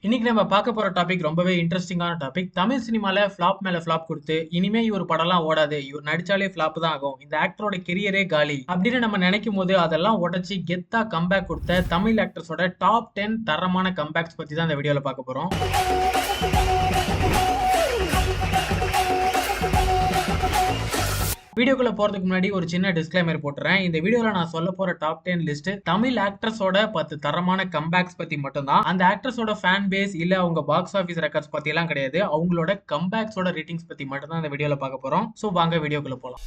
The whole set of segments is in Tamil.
இன்னைக்கு நம்ம பார்க்க போற டாபிக் ரொம்பவே இன்ட்ரெஸ்டிங்கான டாபிக். தமிழ் சினிமால ஃபிளாப் மேல ஃபிளாப் கொடுத்து இனிமே இவர் படம்லாம் ஓடாது, இவர் நடிச்சாலே ஃபிளாப் தான் ஆகும், இந்த ஆக்டரோட கெரியரே காலி அப்படின்னு நம்ம நினைக்கும் போது அதெல்லாம் உடைச்சு கெத்தா கம்பேக் கொடுத்த தமிழ் ஆக்டர்ஸோட டாப் 10 தரமான கம்பேக்ஸ் பத்தி தான் இந்த வீடியோல பார்க்க போறோம். வீடியோக்குள்ள போறதுக்கு முன்னாடி ஒரு சின்ன டிஸ்க்ளைமர் போட்டுறேன். இந்த வீடியோல நான் சொல்ல போற டாப் 10 லிஸ்ட் தமிழ் ஆக்டர்ஸோட 10 தரமான கம்பேக்ஸ் பத்தி மட்டும்தான். அந்த ஆக்டர்ஸோட ஃபேன் பேஸ் இல்ல அவங்க பாக்ஸ் ஆபீஸ் ரெக்கார்ட்ஸ் பத்தி எல்லாம் கிடையாது. அவங்களோட கம்பேக்ஸோட ரேட்டிங்ஸ் பத்தி மட்டும் தான் இந்த வீடியோல பார்க்க போறோம். சோ வாங்க வீடியோக்குள்ள போலாம்.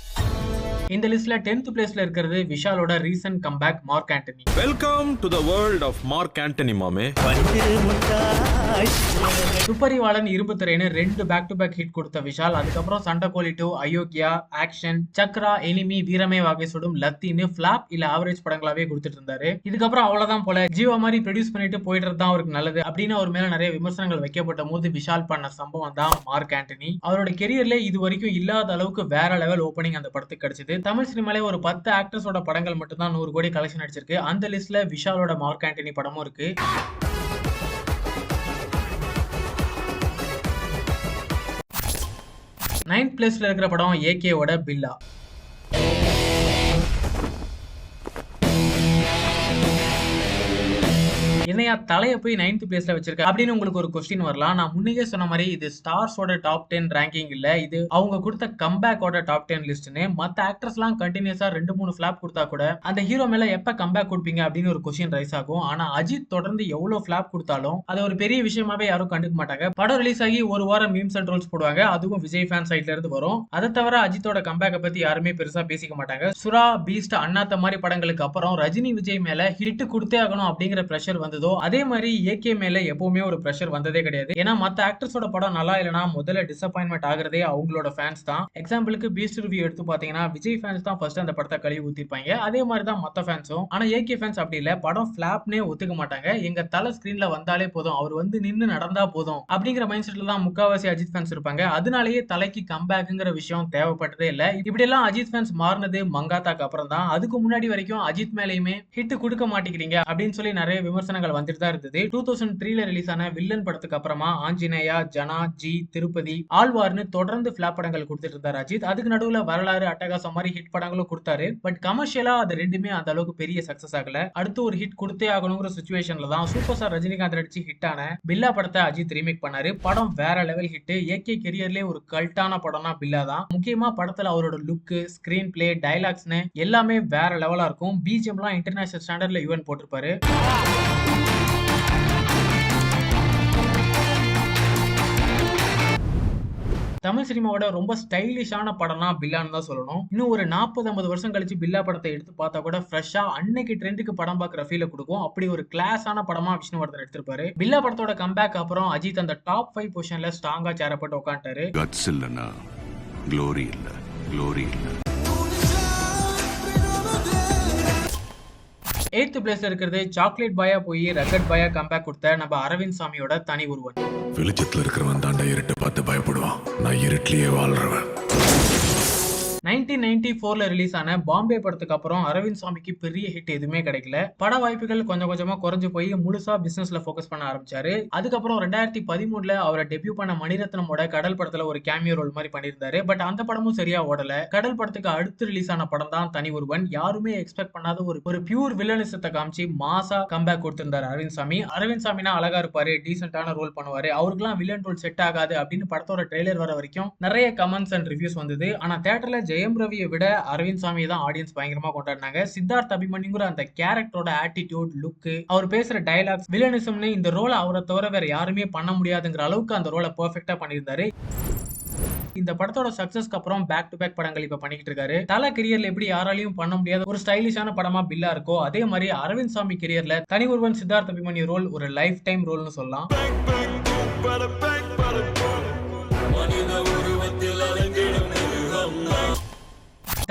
இந்த லிஸ்ட்ல 10th பிளேஸ்ல இருக்கிறது விஷாலோட recent comeback Mark Antony. Welcome to the world of Mark Antony மாமே. துப்பறிவாளன் இரும்புத்திரைன்னு 2 பேக் டு பேக் ஹிட் கொடுத்த விஷால் அதுக்கப்புறம் Sandakozhi 2, Ayogya, action, Chakra, enemy, Veerame Vaagai Soodum, லத்தின்னு flop இல்ல ஆவரேஜ் படங்களாவே கொடுத்துட்டு இருந்தாரு. இதுக்கப்புறம் அவ்வளவுதான் போல ஜீவா மாதிரி ப்ரொடியூஸ் பண்ணிட்டு போயிட்டு தான் அவருக்கு நல்லது அப்படின்னு அவர் மேல நிறைய விமர்சனங்கள் வைக்கப்பட்ட போது விஷால் பண்ண சம்பவம் தான் மார்க் ஆண்டனி. அவரோட கெரியர்ல இது வரைக்கும் இல்லாத அளவுக்கு வேற லெவல் ஓப்பனிங் அந்த படத்துக்கு கிடைச்சது. தமிழ் சினிமாலே ஒரு 10 ஆக்டர்ஸோட படங்கள் மட்டும் தான் 100 கோடி கலெக்ஷன் அடிச்சிருக்கு. அந்த லிஸ்ட்ல விஷாலோட மார்க் ஆண்டனி படமும் இருக்கு. 9th பிளேஸ்ல இருக்கிற படம் ஏகேவோட பில்லா. என்னையா தலைய போய் 9th பிளேஸ்ல வச்சிருக்க அப்படின்னு உங்களுக்கு ஒரு கொஸ்டின் வரலாம். நான் முன்னே சொன்ன மாதிரி இது ஸ்டார்ஸோட டாப் 10 ரேங்கிங் இல்ல, இது அவங்க கொடுத்த கம்பேக்கோட டாப் 10 லிஸ்ட்னு. மத்த ஆக்டர்ஸ் எல்லாம் கண்டினியூஸா 2-3 ஃபிளாப் கொடுத்தா கூட அந்த ஹீரோ மேல எப்ப கம்பேக் கொடுப்பீங்க அப்படின்னு ஒரு கொஸ்டின் ரைஸ் ஆகும். ஆனா அஜித் தொடர்ந்து எவ்வளவு ஃபிளாப் கொடுத்தாலும் அது ஒரு பெரிய விஷயமாவே யாரும் கண்டுக்க மாட்டாங்க. படம் ரிலீஸ் ஆகி ஒரு வாரம் மீம்ஸ் அண்ட் ட்ரோல்ஸ் போடுவாங்க, அதுவும் விஜய் ஃபேன் சைட்ல இருந்து வரும். அதை தவிர அஜித்தோட கம்பேக்கை பத்தி யாருமே பெருசா பேசிக்க மாட்டாங்க. சுறா, பீஸ்ட், அண்ணாத்த மாதிரி படங்களுக்கு அப்புறம் ரஜினி விஜய் மேல ஹிட் கொடுத்தே ஆகணும் அப்படிங்கிற பிரஷர் வந்ததோ அதே மாதிரி ஏகே மேல எப்பவுமே ஒரு பிரஷர் வந்ததே கிடையாது. ஏன்னா மத்த ஆக்டர்ஸோட படம் நல்லா இல்லனா முதல்ல டிசப்பாயின்மெண்ட் ஆகுறதே அவங்களோட ஃபேன்ஸ் தான். எக்ஸாம்பிளுக்கு பீஸ்ட் ரிவ்யூ எடுத்து பாத்தீங்கன்னா விஜய் ஃபேன்ஸ் தான் ஃபர்ஸ்ட் அந்த படத்தை கழுவி ஊத்திருப்பாங்க. அதே மாதிரி தான் மத்த ஃபேன்ஸும். ஆனா ஏகே ஃபேன்ஸ் அப்படி இல்ல, படம் ஃபிளாப்னே ஒத்துக்க மாட்டாங்க. எங்க தலை ஸ்கிரீன்ல வந்தாலே போதும், அவர் வந்து நின்னு நடந்தா போதும் அப்படிங்கிற மைண்ட் செட்ல தான் முக்காவாசி அஜித் ஃபேன்ஸ் இருப்பாங்க. அதனாலேயே தலைக்கு கம்பேக்ங்கிற விஷயம் தேவைப்பட்டதே இல்ல. இப்படி எல்லாம் அஜித் ஃபேன்ஸ் மாறினது மங்காத்தாக்கு அப்புறம் தான். அதுக்கு முன்னாடி வரைக்கும் அஜித் மேலேயுமே ஹிட் கொடுக்க மாட்டேங்கிறீங்க அப்படின்னு சொல்லி நிறைய விமர்சனங்கள் வந்துட்டு தான் இருந்தது. 2003ல ரிலீஸ் ஆன வில்லன் படத்துக்கு அப்புறமா ஆஞ்சநேயா, ஜனா, ஜி, திருப்பதி, ஆழ்வார்னு தொடர்ந்து ஃபிளாப் படங்கள் கொடுத்துட்டு இருந்தார் அஜித். அதுக்கு நடுவுல வரலாறு, அட்டகாசம் மாதிரி ஹிட் படங்களும் கொடுத்தாரு. பட் கமர்ஷியலா அது ரெண்டுமே அந்த அளவுக்கு பெரிய சக்சஸ் ஆகல. அடுத்து ஒரு ஹிட் கொடுத்தே ஆகணுங்கிற சிச்சுவேஷன்ல தான் சூப்பர் ஸ்டார் ரஜினிகாந்த் நடிச்சு ஹிட் ஆன பில்லா படத்தை அஜித் ரீமேக் பண்ணாரு. படம் வேற லெவல் ஹிட். ஏகே கெரியர்லயே ஒரு கல்ட்டான படம்னா பில்லா தான். முக்கியமா படத்துல அவரோட லுக், ஸ்கிரீன் பிளே, டைலாக்ஸ்னு எல்லாமே வேற லெவலா இருக்கும். பிஜிஎம்லாம் இன்டர்நேஷனல் ஸ்டாண்டர்ட்ல யூஎன் போட்டிருப்பாரு. தமிழ் சினிமாவோட ரொம்ப ஸ்டைலிஷான படம்னா பில்லான்னு தான் சொல்லணும். இன்னும் ஒரு 40-50 வருஷம் கழிச்சு பில்லா படத்தை எடுத்து பார்த்தா கூட ஃப்ரெஷ்ஷா அன்னைக்கு ட்ரெண்டுக்கு படம் பார்க்குற ஃபீலை கொடுக்கும். அப்படி ஒரு கிளாஸான படமா விஷ்ணுவர்தன் எடுத்திருப்பாரு. பில்லா படத்தோட கம்பேக் அப்புறம் அஜித் அந்த டாப் 5 பொசிஷன்ல ஸ்ட்ராங்கா சேரப்பட்டு உட்காந்துட்டாரு. கட்ஸ் இல்லனா க்ளோரி இல்ல, க்ளோரி இல்ல. 8th பிளேஸ்ல இருக்கிறது சாக்லேட் பாயா போய் ரக்கட் பாயா கம்பேக் கொடுத்த நம்ம அரவிந்த் சாமியோட தனி ஒருவன். வெளிச்சத்துல இருக்கிறவன் தாண்டா இருட்டை பார்த்து பயப்படுவான், நான் இருட்டிலேயே வாழ்றவன். 1994ல ரிலீஸ் ஆன பாம்பே படத்துக்கு அப்புறம் அரவிந்த் சாமிக்கு பெரிய ஹிட் எதுவுமே கிடைக்கல. பட வாய்ப்புகள் கொஞ்சம் கொஞ்சமா குறைஞ்சு போய் முழுசா பிசினஸ்ல போக்கஸ் பண்ண ஆரம்பிச்சாரு. அதுக்கப்புறம் 2013ல அவரை டெபியூ பண்ண மணிரத்னமோட கடல் படத்துல ஒரு கேமியோ ரோல் மாதிரி பண்ணியிருந்தாரு. பட் அந்த படமும் சரியா ஓடல. கடல் படத்துக்கு அடுத்து ரிலீஸ் ஆன படம் தான் தனி ஒருவன். யாருமே எக்ஸ்பெக்ட் பண்ணாத ஒரு பியூர் வில்லனிசத்தை காமிச்சு மாசா கம்பேக் கொடுத்திருந்தாரு அரவிந்த் சாமி. அரவிந்த் சாமினா அழகா இருப்பாரு, டீசென்டான ரோல் பண்ணுவாரு, அவருக்குலாம் வில்லன் ரோல் செட் ஆகாது அப்படின்னு படத்தோட ட்ரெய்லர் வர வரைக்கும் நிறைய கமெண்ட்ஸ் அண்ட் ரிவ்யூஸ் வந்தது. ஆனா தியேட்டர்ல ஜெயம் ரவியை விட அரவிந்த் சாமியை தான் ஆடியன்ஸ் பயங்கரமா கொண்டாடினாங்க. சித்தார்த் அபிமன்யுங்கிற அந்த கேரக்டரோட ஆட்டிடியூட், லுக், அவர் பேசுற டயலாக்ஸ், வில்லனிசம்னு இந்த ரோலை அவரை தவிர வேற யாருமே பண்ண முடியாதுங்கிற அளவுக்கு அந்த ரோலை பெர்ஃபெக்ட்டா பண்ணியிருந்தாரு. இந்த படத்தோட சக்சஸ்க்கு அப்புறம் பேக் டு பேக் படங்கள் இப்ப பண்ணிட்டு இருக்காரு. தல கெரியர்ல எப்படி யாராலையும் பண்ண முடியாத ஒரு ஸ்டைலிஷான படமா பில்லா இருக்கோ அதே மாதிரி அரவிந்த் சாமி கெரியர்ல தனி ஒருவன் சித்தார்த் அபிமன்யு ரோல் ஒரு லைஃப் டைம் ரோல்னு சொல்லலாம்.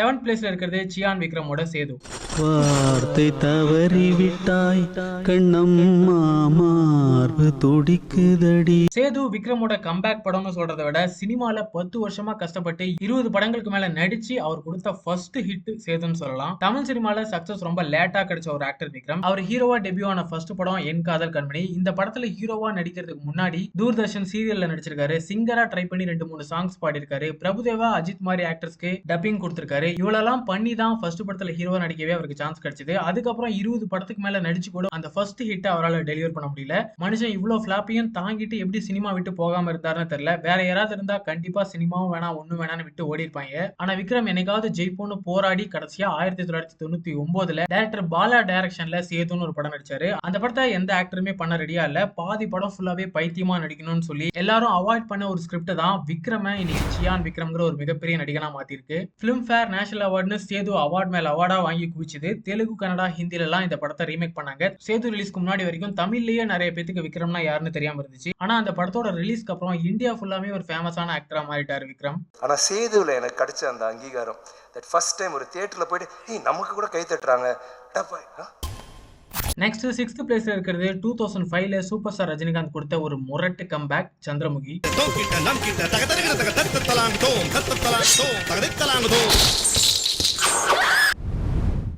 7th பிளேஸ்ல இருக்கிறது சியான் விக்ரமோட சேது. வார்த்தை தவறிவிட்டாய் கண்ணம்மா மார்பு துடிக்குதடி. சேது விக்ரமோட கம்பேக் படம்னு சொல்றதை விட சினிமால 10 வருஷமா கஷ்டப்பட்டு 20 படங்களுக்கு மேல நடிச்சு அவர் கொடுத்த ஃபர்ஸ்ட் ஹிட் சேதுன்னு சொல்லலாம். தமிழ் சினிமால சக்சஸ் ரொம்ப லேட்டா கிடைச்ச ஒரு ஆக்டர் விக்ரம். அவர் ஹீரோவா டெபியூ ஆன ஃபர்ஸ்ட் படம் என் காதல் கண்மணி. இந்த படத்துல ஹீரோவா நடிக்கிறதுக்கு முன்னாடி தூர்தர்ஷன் சீரியல்ல நடிச்சிருக்காரு. சிங்கரா ட்ரை பண்ணி 2-3 சாங்ஸ் பாடிருக்காரு. பிரபுதேவா, அஜித் மாதிரி ஆக்டர்ஸ்க்கு டப்பிங் கொடுத்திருக்காரு. இவ்வளவு பண்ணி தான் ஃபர்ஸ்ட் படத்துல ஹீரோவா நடிக்கவே அவருக்கு சான்ஸ் கிடைச்சது. அதுக்கப்புறம் 20 படத்துக்கு மேல நடிச்சு கூட அந்த ஃபர்ஸ்ட் ஹிட் அவரால் டெலிவர் பண்ண முடியல. மனுஷன் இவ்வளவு ஃபிளாப்பையும் தாங்கிட்டு எப்படி சினிமா விட்டு போகாம இருந்தாருன்னு தெரியல. வேற யாராவது இருந்தா கண்டிப்பா சினிமாவும் வேணாம் ஒண்ணும் வேணாம்னு விட்டு ஓடி இருப்பாங்க. ஆனா விக்ரம் என்னைக்காவது ஜெயிப்போன்னு போராடி கடைசியா 1999 டைரக்டர் பாலா டைரக்ஷன்ல சேதுன்னு ஒரு படம் நடிச்சாரு. அந்த படத்தை எந்த ஆக்டருமே பண்ண ரெடியா இல்ல. பாதி படம் ஃபுல்லாவே பைத்தியமா நடிக்கணும்னு சொல்லி எல்லாரும் அவாய்ட் பண்ண ஒரு ஸ்கிரிப்ட் தான் விக்ரம இன்னைக்கு சியான் விக்ரம்ங்கிற ஒரு மிகப்பெரிய நடிகனா மாத்திருக்கு. பிலிம்ஃபேர் நேஷனல் அவார்டுன்னு சேது அவார்ட் மேல அவார்டா வாங்கி குவிச்சது. தெலுங்கு, கன்னடா, ஹிந்தில எல்லாம் இந்த படத்தை ரீமேக் பண்ணாங்க. சேது ரிலீஸ்க்கு முன்னாடி வரைக்கும் தமிழ்லயே நிறைய பேருக்கு விக்ரம்னா யாருன்னு தெரியாம இருந்துச்சு. ஆனா அந்த படத்தோட ரிலீஸ்க்கு அப்புறம் இந்தியா ஃபுல்லாமே ஒரு ஃபேமஸான ஆக்டரா மாறிட்டாரு விக்ரம். ஆனா சேதுல எனக்கு கிடைச்ச அந்த அங்கீகாரம், தட் ஃபர்ஸ்ட் டைம் ஒரு தியேட்டர்ல போயிட்டு நமக்கு கூட கை தட்டுறாங்க. நெக்ஸ்ட் 6th பிளேஸ்ல இருக்கிறது 2005ல சூப்பர் ஸ்டார் ரஜினிகாந்த் கொடுத்த ஒரு முரட்டு கம்பேக் சந்திரமுகி.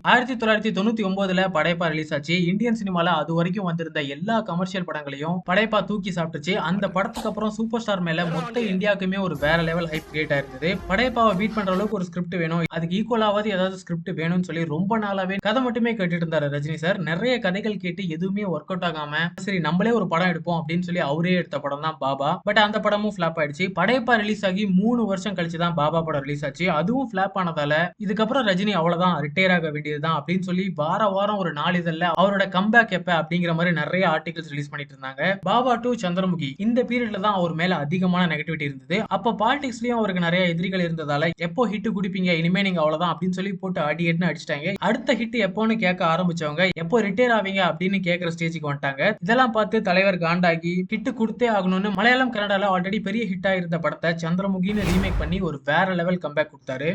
1999ல படைப்பா ரிலீஸ் ஆச்சு. இந்தியன் சினிமால அது வரைக்கும் வந்திருந்த எல்லா கமர்ஷியல் படங்களையும் படைப்பா தூக்கி சாப்பிட்டுச்சு. அந்த படத்துக்கு அப்புறம் சூப்பர் ஸ்டார் மேல மொத்த இந்தியாவுக்குமே ஒரு வேற லெவல் ஹைப் கிரியேட் ஆயிருந்தது. படைப்பாவை பீட் பண்ற அளவுக்கு ஒரு ஸ்கிரிப்ட் வேணும், அதுக்கு ஈக்குவலாவது ஏதாவது ஸ்கிரிப்ட் வேணும்னு சொல்லி ரொம்ப நாளாவே கதை மட்டுமே கேட்டுட்டு இருந்தாரு ரஜினி சார். நிறைய கதைகள் கேட்டு எதுவுமே ஒர்க் அவுட் ஆகாம சரி நம்மளே ஒரு படம் எடுப்போம் அப்படின்னு சொல்லி அவரே எடுத்த படம் தான் பாபா. பட் அந்த படமும் ஃபிளாப் ஆயிடுச்சு. படைப்பா ரிலீஸ் ஆகி 3 வருஷம் கழிச்சு தான் பாபா படம் ரிலீஸ் ஆச்சு. அதுவும் ஃபிளாப் ஆனதால இதுக்கப்புறம் ரஜினி அவ்வளவுதான் ரிட்டையர் ஆக வேண்டியது அப்படின்னு சொல்லி வாரம் ஒரு நாளிதழ்ல அவரோட கம்பேக் எப்ப அப்படிங்கிற மாதிரி நிறைய ஆர்டிகல்ஸ் ரிலீஸ் பண்ணிட்டு இருந்தாங்க. பாபா டு சந்திரமுகி இந்த பீரியட்ல தான் அவர் மேல அதிகமான நெகட்டிவிட்டி இருந்தது. அப்ப பாலிடிக்ஸ்லயும் அவருக்கு நிறைய எதிரிகள் இருந்ததால எப்போ ஹிட் குடிப்பீங்க, இனிமே நீங்க அவ்வளவுதான் அப்படின்னு சொல்லி போட்டு அடின்னு அடிச்சிட்டாங்க. அடுத்த ஹிட் எப்போன்னு கேட்க ஆரம்பிச்சவங்க எப்போ ரிட்டையர் ஆவீங்க அப்படின்னு கேட்கிற ஸ்டேஜுக்கு வந்துட்டாங்க. இதெல்லாம் பார்த்து தலைவர் காண்டாகி ஹிட் கொடுத்தே ஆகணும்னு மலையாளம், கன்னடால ஆல்ரெடி பெரிய ஹிட் ஆயிருந்த படத்தை சந்திரமுகின்னு ரீமேக் பண்ணி ஒரு வேற லெவல் கம்பேக் கொடுத்தாரு.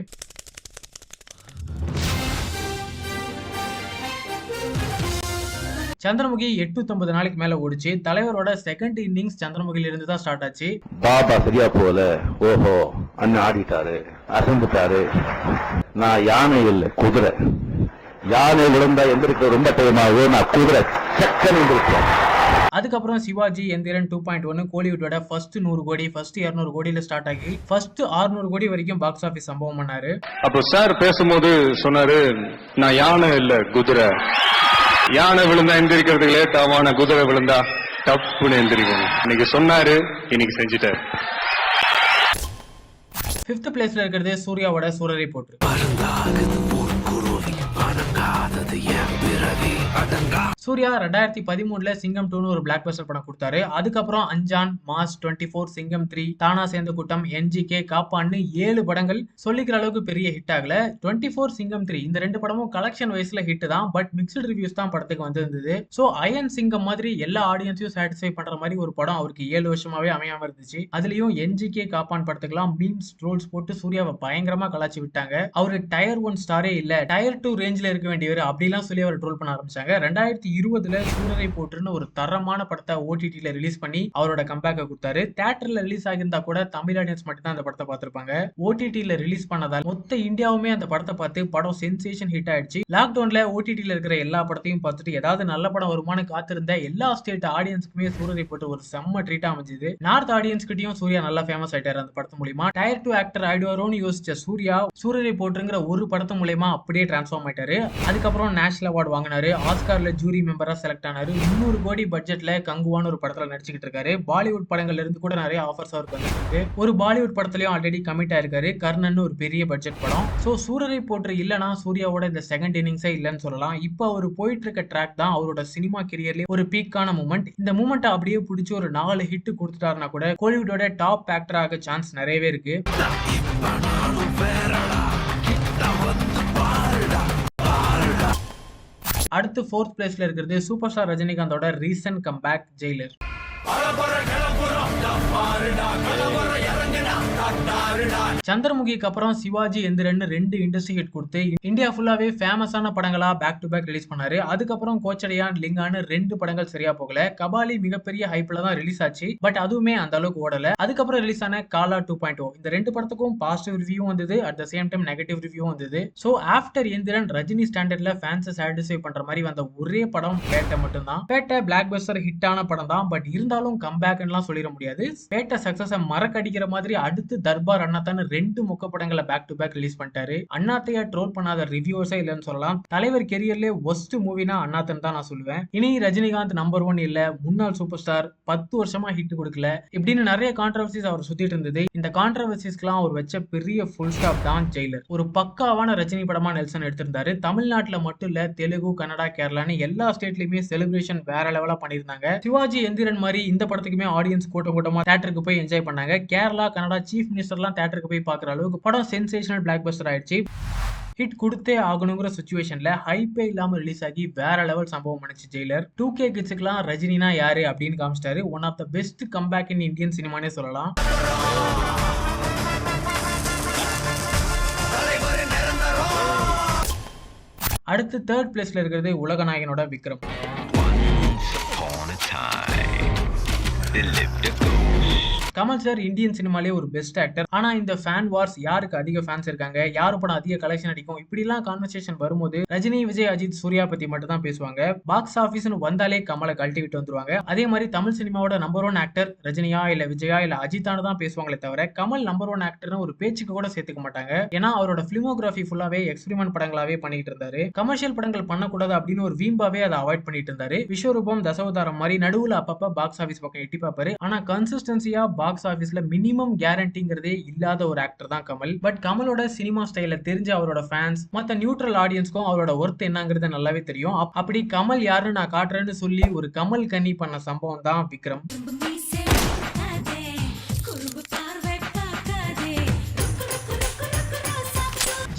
சந்திரமுகி 850 நாளைக்கு மேல ஓடிச்சு. தலைவரோட செகண்ட் இன்னிங்ஸ் சந்திரமுகில இருந்து தான் ஸ்டார்ட் ஆச்சு. பாபா சரியா போல, ஓஹோ அண்ணன் ஆடிட்டாரு, அசந்துட்டாரு. நான் யானை இல்ல குதிரை. யானை விழுந்தா எந்திரிக்க ரொம்ப டைம் ஆகும், நான் குதிரை சக்கன் எந்திரிச்சேன். அதுக்கப்புறம் சிவாஜி, எந்திரன் 2.1 கோலிவுட்டோட ஃபர்ஸ்ட் 100 கோடி, ஃபர்ஸ்ட் 200 கோடியில ஸ்டார்ட் ஆகி ஃபர்ஸ்ட் 600 கோடி வரைக்கும் பாக்ஸ் ஆபீஸ் சம்பவம் பண்ணாரு. அப்போ சார் பேசும்போது சொன்னாரு, நான் யானை இல்ல குதிரை. யானை விழுந்தா எந்திரிக்கிறதுக்கு லேட் ஆவான, குதிரை விழுந்தா டப்புன்னு எந்திரிக்கணும். இன்னைக்கு சொன்னாரு, இன்னைக்கு செஞ்சுட்டாரு. 5th பிளேஸ்ல இருக்கிறது சூர்யாவோட சூரரை போற்று. சூர்யா 2013ல சிங்கம் 2ன்னு ஒரு பிளாக் பஸ்டர் படம் கொடுத்தாரு. அதுக்கப்புறம் அஞ்சான், மாஸ் 24, சிங்கம் 3, தானா சேர்ந்த கூட்டம், NGK, காப்பான்னு 7 படங்கள் சொல்லிக்கிற அளவுக்கு பெரிய ஹிட் ஆகல. 24, சிங்கம் 3 இந்த 2 படமும் கலெக்ஷன் வைஸ்ல ஹிட் தான். பட் மிக்ஸ்டு ரிவ்யூஸ் தான் படத்துக்கு வந்திருந்தது. சோ அயன் சிங்கம் மாதிரி எல்லா ஆடியன்ஸையும் சாட்டிஸ்ஃபை பண்ற மாதிரி ஒரு படம் அவருக்கு 7 வருஷமாவே அமையாம இருந்துச்சு. அதுலயும் NGK, காப்பான் படத்துக்குலாம் மீம்ஸ், ட்ரோல்ஸ் போட்டு சூர்யாவை பயங்கரமா கலாச்சி விட்டாங்க. அவரு டயர் 1 ஸ்டாரே இல்ல, டயர் 2 ரேஞ்சில இருக்க வேண்டியவர் அப்படிலாம் சொல்லி அவர் ட்ரோல் பண்ண ஆரம்பிச்சாங்க. 2020ல சூரரை போற்றுன்னு ஒரு தரமான படத்தை OTTல ரிலீஸ் பண்ணி அவரோட கம்பேக்கை கொடுத்தாரு. தியேட்டர்ல ரிலீஸ் ஆகியிருந்தா கூட தமிழ் ஆடியன்ஸ் மட்டும் தான் அந்த படத்தை பார்த்திருப்பாங்க. OTTல ரிலீஸ் பண்ணதால் மொத்த இந்தியாவுமே அந்த படத்தை பார்த்து படம் சென்சேஷன் ஹிட் ஆயிடுச்சு. லாக்டவுன்ல OTTல இருக்கிற எல்லா படத்தையும் பார்த்துட்டு ஏதாவது நல்ல படம் வருமானு காத்திருந்த எல்லா ஸ்டேட் ஆடியன்ஸ்க்குமே சூரரை போட்டு ஒரு செம்ம ட்ரீட்டா அமைஞ்சது. நார்த் ஆடியன்ஸ் கிட்டயும் சூர்யா நல்லா ஃபேமஸ் ஆயிட்டாரு அந்த படத்து மூலியமா. டயர் 2 ஆக்டர் ஆயிடுவாரோன்னு யோசிச்ச சூர்யா சூரரை போட்டுங்கிற ஒரு படத்து மூலியமா அப்படியே டிரான்ஸ்ஃபார்ம் ஆயிட்டாரு. அதுக்கப்புறம் நேஷனல் அவார்டு வாங்கினாரு. ஆஸ்கார்ல ஜூரி மெம்பரா செலக்ட் ஆனாரு. 300 கோடி பட்ஜெட்ல கங்குவான்னு ஒரு படத்துல நடிச்சுக்கிட்டு இருக்காரு. பாலிவுட் படங்கள்ல இருந்து கூட நிறைய ஆஃபர்ஸ் அவருக்கு வந்துருக்கு. ஒரு பாலிவுட் படத்துலயும் ஆல்ரெடி கமிட் ஆயிருக்காரு. கர்ணன் ஒரு பெரிய பட்ஜெட் படம். சோ சூரரை போற்று இல்லனா சூர்யாவோட இந்த செகண்ட் இன்னிங்ஸே இல்லன்னு சொல்லலாம். இப்போ அவர் போயிட்டு இருக்க ட்ராக் தான் அவரோட சினிமா கெரியர்லயே ஒரு பீக்கான மூமெண்ட். இந்த மூமெண்ட் அப்படியே பிடிச்சி ஒரு 4 ஹிட் கொடுத்துட்டாருன்னா கூட கோலிவுட்டோட டாப் ஆக்டர் ஆக சான்ஸ் நிறையவே இருக்கு. அடுத்து 4th பிளேஸ்ல இருக்கிறது சூப்பர் ஸ்டார் ரஜினிகாந்தோட ரீசன்ட் கம்பேக் ஜெயிலர். சந்திரமுகிக்கு அப்புறம் சிவாஜி எந்திரன் 2 இண்டஸ்ட்ரி ஹிட் கொடுத்து இந்தியா ஃபுல்லாவே ஃபேமஸான படங்களா பேக் டு பேக் ரிலீஸ் பண்ணாரு. அதுக்கப்புறம் கோச்சடையான், லிங்கான்னு 2 படங்கள் சரியா போகல. கபாலி மிகப்பெரிய ஹைப்ல தான் ரிலீஸ் ஆச்சு, பட் அதுவுமே அந்த அளவுக்கு ஓடல. அதுக்கப்புறம் ரிலீஸ் ஆன காலா 2.0 இந்த 2 படத்துக்கும் பாசிட்டிவ் ரிவ்யூ வந்தது, at the same time negative review வந்தது. சோ ஆஃப்டர் எந்திரன் ரஜினி ஸ்டாண்டர்ட்ல ஃபேன்ஸை சாட்டிஸ்ஃபை பண்ற மாதிரி வந்த ஒரே படம் பேட்டை மட்டும்தான். பேட்டை பிளாக் பஸ்டர் ஹிட்டான படம் தான், பட் இருந்தாலும் கம்பேக்லாம் சொல்லிட முடியாது. பேட்டை சக்சஸை மறக்கடிக்கிற மாதிரி அடுத்து தர்பார் அண்ணாத்தான்னு 2 மொக்க படங்களை பேக் டு பேக் ரிலீஸ் பண்ணிட்டாரு. அண்ணாத்தையா ட்ரோல் பண்ணாத ரிவ்யூஸே இல்லைன்னு சொல்லலாம். தலைவர் கெரியர்லேயே ஒஸ்ட் மூவினா அண்ணாத்தன் தான் நான் சொல்லுவேன். இனி ரஜினிகாந்த் நம்பர் 1 இல்ல, முன்னாள் சூப்பர் ஸ்டார், 10 வருஷமா ஹிட் கொடுக்கல, இப்படின்னு நிறைய கான்ட்ரவர்சிஸ் அவர் சுத்திட்டு இருந்தது. இந்த கான்ட்ரவர்சிஸ்க்குலாம் அவர் வச்ச பெரிய ஃபுல் ஸ்டாப் தான் ஜெயிலர். ஒரு பக்காவான ரஜினி படமா நெல்சன் எடுத்திருந்தாரு. தமிழ்நாட்டுல மட்டும் இல்ல, தெலுங்கு, கன்னடா, கேரளான்னு எல்லா ஸ்டேட்லயுமே செலிப்ரேஷன் வேற லெவலா பண்ணிருந்தாங்க. சிவாஜி எந்திரன் மாதிரி இந்த படத்துக்குமே ஆடியன்ஸ் கூட்டமா தியேட்டருக்கு போய் என்ஜாய் பண்ணாங்க. கேரளா, கனடா சீஃப் மினிஸ்டர்லாம் தியேட்டருக்கு போய் பாக்குற அளவுக்கு படம் சென்சேஷனல் பிளாக் பஸ்டர் ஆயிடுச்சு. ஹிட் கொடுத்தே ஆகணுங்கிற சிச்சுவேஷன்ல ஹைப்பே இல்லாம ரிலீஸ் ஆகி வேற லெவல் சம்பவம் பண்ணிச்சு ஜெயிலர். 2K கிட்ஸுக்குலாம் ரஜினினா யாரு அப்படின்னு காமிச்சிட்டாரு. One of the best comeback in Indian சினிமானே சொல்லலாம். அடுத்து 3rd பிளேஸ்ல இருக்கிறது உலகநாயகனோட விக்ரம். கமல் சார் இந்தியன் சினிமாலே ஒரு பெஸ்ட் ஆக்டர். ஆனா இந்த ஃபேன் வார்ஸ், யாருக்கு அதிக ஃபேன்ஸ் இருக்காங்க, யாரு படம் அதிக கலெக்ஷன் அடிக்கும், இப்படிலாம் கான்வர்சேஷன் வரும்போது ரஜினி, விஜய், அஜித், சூர்யா பத்தி மட்டும் தான் பேசுவாங்க. பாக்ஸ் ஆபீஸ்னு வந்தாலே கமலை கழட்டி விட்டு வந்துருவாங்க. அதே மாதிரி தமிழ் சினிமாவோட நம்பர் 1 ஆக்டர் ரஜினியா இல்ல விஜயா இல்ல அஜித்தானு தான் பேசுவாங்களே தவிர கமல் நம்பர் 1 ஆக்டர்னு ஒரு பேச்சுக்கு கூட சேர்த்துக்க மாட்டாங்க. ஏன்னா அவரோட பிலிமோகிராஃபி ஃபுல்லாவே எக்ஸ்பெரிமெண்ட் படங்களாவே பண்ணிட்டு இருந்தாரு. கமர்ஷியல் படங்கள் பண்ணக்கூடாது அப்படின்னு ஒரு வீம்பாவே அதை அவாய்ட் பண்ணிட்டு இருந்தாரு. விஸ்வரூபம், தசவதாரம் மாதிரி நடுவுல அப்பப்ப பாக்ஸ் ஆபீஸ் பக்கம் எட்டி பார்ப்பாரு. ஆனா கன்சிஸ்டன்சியா பாக்ஸ் ஆபீஸ்ல மினிமம் கேரண்டிங்கிறதே இல்லாத ஒரு ஆக்டர் தான் கமல். பட் கமலோட சினிமா ஸ்டைல தெரிஞ்ச அவரோட ஃபேன்ஸ், மத்த நியூட்ரல் ஆடியன்ஸ்க்கும் அவரோட ஒர்த் என்னங்கிறது நல்லாவே தெரியும். அப்படி கமல் யாருன்னு நான் காட்டுறேன்னு சொல்லி ஒரு கமல் கன்னி பண்ண சம்பவம் தான் விக்ரம்.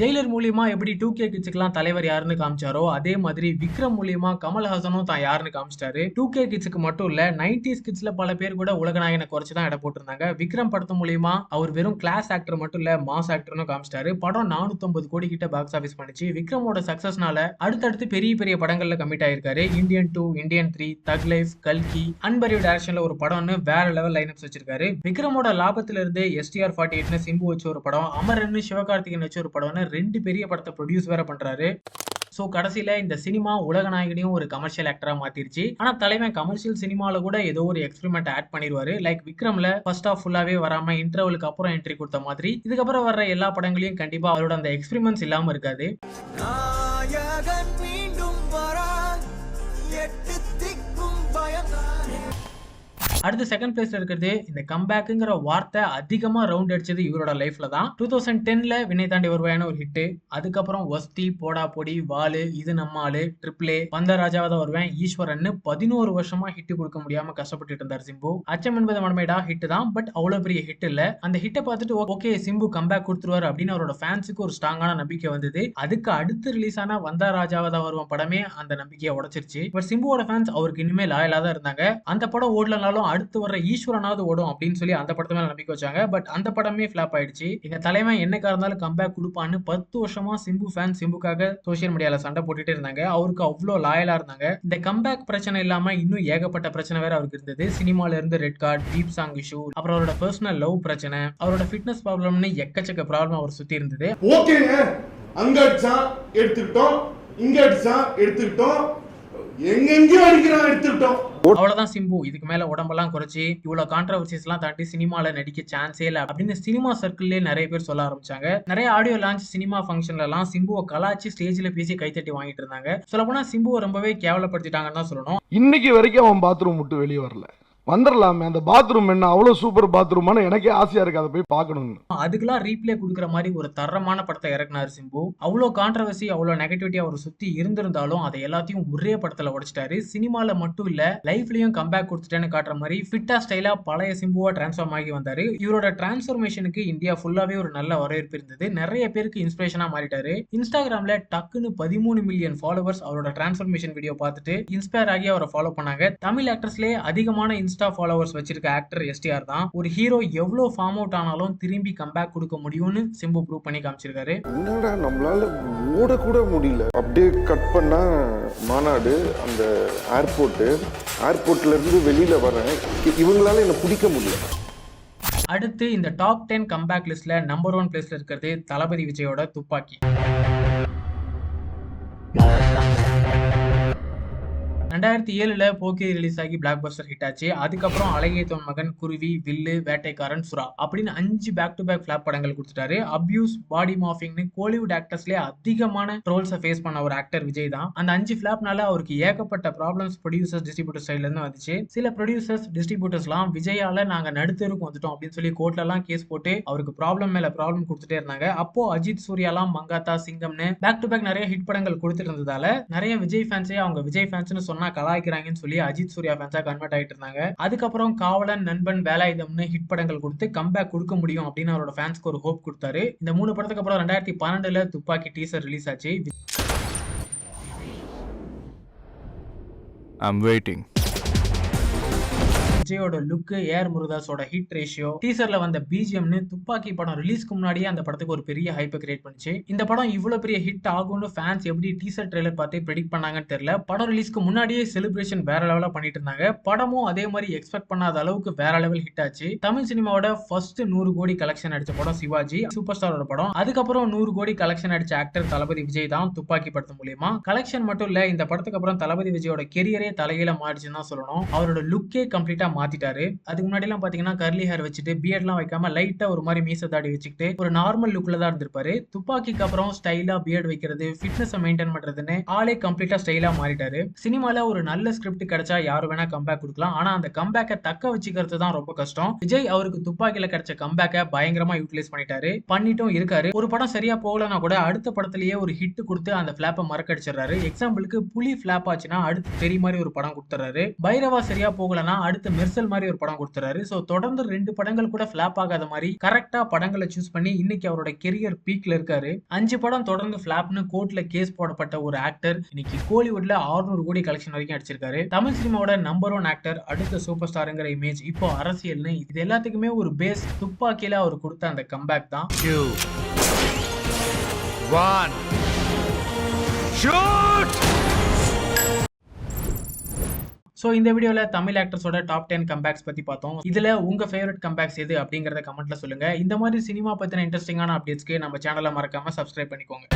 ஜெயிலர் மூலியமா எப்படி 2K கிட்ஸுக்குலாம் தலைவர் யாருன்னு காமிச்சாரோ அதே மாதிரி விக்ரம் மூலியமா கமல்ஹாசனும் தான் யாருன்னு காமிச்சிட்டாரு. 2K கிட்ஸுக்கு மட்டும் இல்ல, 90s கிட்ஸ்ல பல பேர் கூட உலகநாயகனை குறைச்சுதான் இடம் போட்டிருந்தாங்க. விக்ரம் படத்து மூலியமா அவர் வெறும் கிளாஸ் ஆக்டர் மட்டும் இல்ல, மாஸ் ஆக்டர்னு காமிச்சிட்டாரு. படம் 450 கோடி கிட்ட பாக்ஸ் ஆபீஸ் பண்ணிச்சு. விக்ரமோட சக்சஸ்னால அடுத்தடுத்து பெரிய பெரிய படங்கள்ல கமிட் ஆயிருக்காரு. இந்தியன் 2, இந்தியன் 3, தக் லைஃப், கல்கி, அன்பரி டைரக்ஷன்ல ஒரு படம்னு வேற லெவல் லைனப்ஸ் வச்சிருக்காரு. விக்ரமோட லாபத்துல இருந்து STR48 சிம்பு வச்சு ஒரு படம், அமரன் சிவகார்த்திகேயன் வச்சு ஒரு படம், 2 பெரிய படத்தை ப்ரொடியூஸ் வேற பண்றாரு. சோ கடைசியில இந்த சினிமா உலகநாயகனையும் ஒரு கமர்ஷியல் ஆக்டரா மாத்திருச்சு. ஆனா தலைவன் கமர்ஷியல் சினிமால கூட ஏதோ ஒரு எக்ஸ்பெரிமெண்ட் ஆட் பண்ணிடுவாரு. லைக் விக்ரம்ல ஃபர்ஸ்ட் ஆஃப் ஃபுல்லாவே வராம இன்டர்வலுக்கு அப்புறம் என்ட்ரி கொடுத்த மாதிரி இதுக்கப்புறம் வர்ற எல்லா படங்களையும் கண்டிப்பா அவரோட அந்த எக்ஸ்பெரிமெண்ட்ஸ் இல்லாம இருக்காது. அடுத்து 2nd பிளேஸ்ல இருக்கிறது இந்த கம்பேக்குங்கிற வார்த்தை அதிகமா ரவுண்ட் அடிச்சது இவரோட லைஃப்ல தான். 2010ல வினை தாண்டி வருவாயான ஒரு ஹிட். அதுக்கப்புறம் வஸ்தி, போடா பொடி, வாலு, இது நம்ம ஆளு, ட்ரிப்ளே, வந்த ராஜாவதா வருவேன், ஈஸ்வரன் 11 வருஷமா ஹிட் கொடுக்க முடியாம கஷ்டப்பட்டு இருந்தார் சிம்பு. அச்சம் என்பது மடமேடா ஹிட் தான், பட் அவ்வளவு பெரிய ஹிட் இல்ல. அந்த ஹிட்டை பார்த்துட்டு ஓகே சிம்பு கம்பேக் கொடுத்துருவாரு அப்படின்னு அவரோட ஃபேன்ஸுக்கு ஒரு ஸ்ட்ராங்கான நம்பிக்கை வந்தது. அதுக்கு அடுத்து ரிலீஸ் ஆன வந்த ராஜாவதா வருவன் படமே அந்த நம்பிக்கையை உடைச்சிருச்சு. பட் சிம்புவோட ஃபேன்ஸ் அவருக்கு இனிமே லாயலா தான் இருந்தாங்க. அந்த படம் ஓடலனாலும் அடுத்து வர ஈஸ்வரனாவது ஓடும் அப்படின்னு சொல்லி அந்த படத்தை மேல நம்பிக்கை வச்சாங்க. பட் அந்த படமே ஃபிளாப் ஆயிடுச்சு. எங்க தலைவன் என்னைக்கா இருந்தாலும் கம்பேக் கொடுப்பான்னு 10 வருஷமா சிம்பு ஃபேன் சிம்புக்காக சோசியல் மீடியால சண்டை போட்டுட்டே இருந்தாங்க. அவருக்கு அவ்வளவு லாயலா இருந்தாங்க. இந்த கம்பேக் பிரச்சனை இல்லாம இன்னும் ஏகப்பட்ட பிரச்சனை வேற அவருக்கு இருந்தது. சினிமால இருந்து red card, deep song issue, அப்புறம் அவரோட பர்சனல் லவ் பிரச்சனை, அவரோட ஃபிட்னஸ் ப்ராப்ளம்னு எக்கச்சக்க ப்ராப்ளம் அவர் சுத்தி இருந்தது. ஓகேங்க, அங்க அடிச்சா எடுத்துக்கிட்டோம், இங்க அடிச்சா எடுத்துக்கிட்டோம், எங்கெங்கயோ அடிக்கிறான் எடுத்துக்கிட்டோம். அவ்வளவுதான் சிம்பு. இதுக்கு மேல உடம்பெல்லாம் குறைச்சி இவ்வளவு கான்ட்ரவர்சிஸ் எல்லாம் தாண்டி சினிமால நடிக்க சான்ஸே இல்ல அப்படின்னு சினிமா சர்க்கிள்லயே நிறைய பேர் சொல்ல ஆரம்பிச்சாங்க. நிறைய ஆடியோ லான்ச், சினிமா ஃபங்க்ஷன்ல எல்லாம் சிம்புவை கலாச்சி ஸ்டேஜ்ல பேசி கைத்தட்டி வாங்கிட்டு இருந்தாங்க. சொல்ல போனா சிம்புவை ரொம்பவே கேவலப்படுத்திட்டாங்கன்னு தான் சொல்லணும். இன்னைக்கு வரைக்கும் அவன் பாத்ரூம் விட்டு வெளியே வரல. வந்துடலாமே, அந்த பாத்ரூம் என்ன அவ்வளவு சூப்பர் பாத்ரூமான எனக்கே ஆசையா இருக்கு அதை போய் பார்க்கணும்னு. அதுக்கெல்லாம் ரீப்ளே கொடுக்குற மாதிரி ஒரு தரமான படத்தை இறக்குனாரு சிம்பு. அவ்வளோ கான்ட்ரவர்சி, அவ்வளோ நெகட்டிவிட்டி அவர் சுத்தி இருந்திருந்தாலும் அதை எல்லாத்தையும் ஒரே படத்துல உடைச்சிட்டாரு. சினிமால மட்டும் இல்ல, லைஃப்லயும் கம்பேக் கொடுத்துட்டேன்னு காட்டுற மாதிரி ஃபிட்டா ஸ்டைலா பழைய சிம்புவா டிரான்ஸ்ஃபார்ம் ஆகி வந்தாரு. இவரோட டிரான்ஸ்ஃபர்மேஷனுக்கு இந்தியா ஃபுல்லாவே ஒரு நல்ல வரவேற்பு இருந்தது. நிறைய பேருக்கு இன்ஸ்பிரேஷனா மாறிட்டாரு. இன்ஸ்டாகிராம்ல டக்குன்னு 13 மில்லியன் ஃபாலோவர்ஸ் அவரோட டிரான்ஸ்ஃபர்மேஷன் வீடியோ பார்த்துட்டு இன்ஸ்பயர் ஆகி அவரை ஃபாலோ பண்ணாங்க. தமிழ் ஆக்டர்ஸ்லேயே அதிகமான இன்ஸ்டா ஃபாலோவர்ஸ் வச்சிருக்க ஆக்டர் எஸ்டிஆர் தான். ஒரு ஹீரோ எவ்வளவு ஃபார்ம் அவுட் ஆனாலும் திரும்பி கம்பேக் கொடுக்க முடியும்னு சிம்பு ப்ரூவ் பண்ணி காமிச்சிருக்காரு. என்னடா நம்மளால ஓட கூட முடியல. அப்படியே கட் பண்ணா மாநாடு அந்த ஏர்போர்ட்ல இருந்து வெளியில வரேன், இவங்களால என்ன பிடிக்க முடியல. அடுத்து இந்த டாப் 10 கம்பேக் லிஸ்ட்ல நம்பர் 1 பிளேஸ்ல இருக்கிறது தளபதி விஜயோட துப்பாக்கி. 2007ல போக்கி ரிலீஸ் ஆகி பிளாக் பஸ்டர் ஹிட் ஆச்சு. அதுக்கப்புறம் அழகிய தோன் மகன், குருவி, வில்லு, வேட்டைக்காரன், சுறா அப்படின்னு 5 பேக் டு பேக் ஃபிளாப் படங்கள் கொடுத்துட்டாரு. அபியூஸ், பாடி மார்பிங்னு கோலிவுட் ஆக்டர்ஸ்லயே அதிகமான ட்ரோல்ஸை ஃபேஸ் பண்ண ஒரு ஆக்டர் விஜய் தான். அந்த 5 ஃபிளாப்னால அவருக்கு ஏகப்பட்ட ப்ராப்ளம்ஸ் ப்ரொடியூசர்ஸ் டிஸ்ட்ரிபியூட்டர் சைட்ல இருந்து வந்துச்சு. சில ப்ரொடியூசர்ஸ் டிஸ்ட்ரிபியூட்டர்ஸ்லாம் விஜயால நாங்க நடுத்தருக்கு வந்துட்டோம் அப்படின்னு சொல்லி கோர்ட்ல எல்லாம் கேஸ் போட்டு அவருக்கு ப்ராப்ளம் மேல ப்ராப்ளம் கொடுத்துட்டே இருந்தாங்க. அப்போ அஜித் சூர்யாலாம் மங்காத்தா, சிங்கம்னு பேக் டு பேக் நிறைய ஹிட் படங்கள் கொடுத்துட்டு இருந்ததால நிறைய விஜய் ஃபேன்ஸே அவங்க விஜய் ஃபேன்ஸ்னு சொன்னா கலாய்க்கிறாங்கன்னு சொல்லி அஜித் சூர்யா ஃபேன்ஸா கன்வெர்ட் ஆயிட்டு இருந்தாங்க. அதுக்கப்புறம் காவலன், நண்பன், வேலாயுதம்னு ஹிட் படங்கள் கொடுத்து கம்பேக் கொடுக்க முடியும் அப்படின்னு அவரோட ஃபேன்ஸ்க்கு ஒரு ஹோப் கொடுத்தாரு. இந்த 3 படத்துக்கு அப்புறம் 2012ல துப்பாக்கி டீசர் ரிலீஸ் ஆச்சு. I'm waiting. விஜயோட லுக், ஏஆர் முருகதாஸோட ஹிட் ரேஷியோ, டீசர்ல வந்த பிஜிஎம்னு துப்பாக்கி படம் ரிலீஸ்க்கு முன்னாடியே அந்த படத்துக்கு ஒரு பெரிய ஹைப்பை கிரியேட் பண்ணுச்சு. இந்த படம் இவ்வளவு பெரிய ஹிட் ஆகும்னு ஃபேன்ஸ் எப்படி டீசர் ட்ரெய்லர் பார்த்து ப்ரெடிக்ட் பண்ணாங்கன்னு தெரியல. படம் ரிலீஸ்க்கு முன்னாடியே செலிப்ரேஷன் வேற லெவலா பண்ணிட்டு இருந்தாங்க. படமும் அதே மாதிரி எக்ஸ்பெக்ட் பண்ணாத அளவுக்கு வேற லெவல் ஹிட் ஆச்சு. தமிழ் சினிமாவோட ஃபர்ஸ்ட் 100 கோடி கலெக்ஷன் அடிச்ச படம் சிவாஜி, சூப்பர் ஸ்டாரோட படம். அதுக்கப்புறம் 100 கோடி கலெக்ஷன் அடிச்ச ஆக்டர் தளபதி விஜய் தான் துப்பாக்கி படத்து மூலியமா. கலெக்ஷன் மட்டும் இல்ல, இந்த படத்துக்கு அப்புறம் தளபதி விஜயோட கெரியரே தலையில மாறிச்சுன்னு தான் சொல்லணும். அவரோட லுக்கே கம்ப்ளீட்டா மாத்திட்டாரு. அதுக்கு முன்னாடி எல்லாம் பாத்தீங்கன்னா கர்லி ஹேர் வச்சுட்டு பியர்ட் எல்லாம் வைக்காம லைட்டா ஒரு மாதிரி மீச தாடி வச்சுக்கிட்டு ஒரு நார்மல் லுக்ல தான் இருந்திருப்பாரு. துப்பாக்கிக்கு அப்புறம் ஸ்டைலா பியர்ட் வைக்கிறது, ஃபிட்னஸ் மெயின்டைன் பண்றதுன்னு ஆளே கம்ப்ளீட்டா ஸ்டைலா மாறிட்டாரு. சினிமால ஒரு நல்ல ஸ்கிரிப்ட் கிடைச்சா யாரு வேணா கம்பேக் கொடுக்கலாம். ஆனா அந்த கம்பேக்கை தக்க வச்சுக்கிறது தான் ரொம்ப கஷ்டம். விஜய் அவருக்கு துப்பாக்கில கிடைச்ச கம்பேக்கை பயங்கரமா யூட்டிலைஸ் பண்ணிட்டும் இருக்காரு. ஒரு படம் சரியா போகலன்னா கூட அடுத்த படத்திலேயே ஒரு ஹிட் கொடுத்து அந்த பிளாப்பை மறக்கடிச்சிடறாரு. எக்ஸாம்பிளுக்கு புலி பிளாப் ஆச்சுன்னா அடுத்து தெரி மாதிரி ஒரு படம் கொடுத்துறாரு. பைரவா சரியா போகலன்னா அடுத்து மெர்சல் மாதிரி ஒரு படம் கொடுத்துறாரு. சோ தொடர்ந்து 2 படங்கள் கூட ஃபிளாப் ஆகாத மாதிரி கரெக்டா படங்களை சூஸ் பண்ணி இன்னைக்கு அவரோட கெரியர் பீக்ல இருக்காரு. 5 படம் தொடர்ந்து ஃபிளாப்னு கோர்ட்ல கேஸ் போடப்பட்ட ஒரு ஆக்டர் இன்னைக்கு கோலிவுட்ல 600 கோடி கலெக்ஷன் வரைக்கும் அடிச்சிருக்காரு. தமிழ் சினிமாவோட நம்பர் 1 ஆக்டர், அடுத்த சூப்பர் ஸ்டாருங்கிற இமேஜ், இப்போ அரசியல்னு இது எல்லாத்துக்குமே ஒரு பேஸ் துப்பாக்கியில அவர் கொடுத்த அந்த கம்பேக் தான். சோ இந்த வீடியோல தமிழ் ஆக்டர்ஸோட டாப் 10 கம்பேக்ஸ் பத்தி பார்த்தோம். இதுல உங்க ஃபேவரட் கம்பேக்ஸ் எது அப்படிங்கறத கமெண்ட்ல சொல்லுங்க. இந்த மாதிரி சினிமா பத்தின இன்ட்ரெஸ்டிங்கான அப்டேட்ஸ்க்கு நம்ம சேனலை மறக்காம சப்ஸ்கிரைப் பண்ணிக்கோங்க.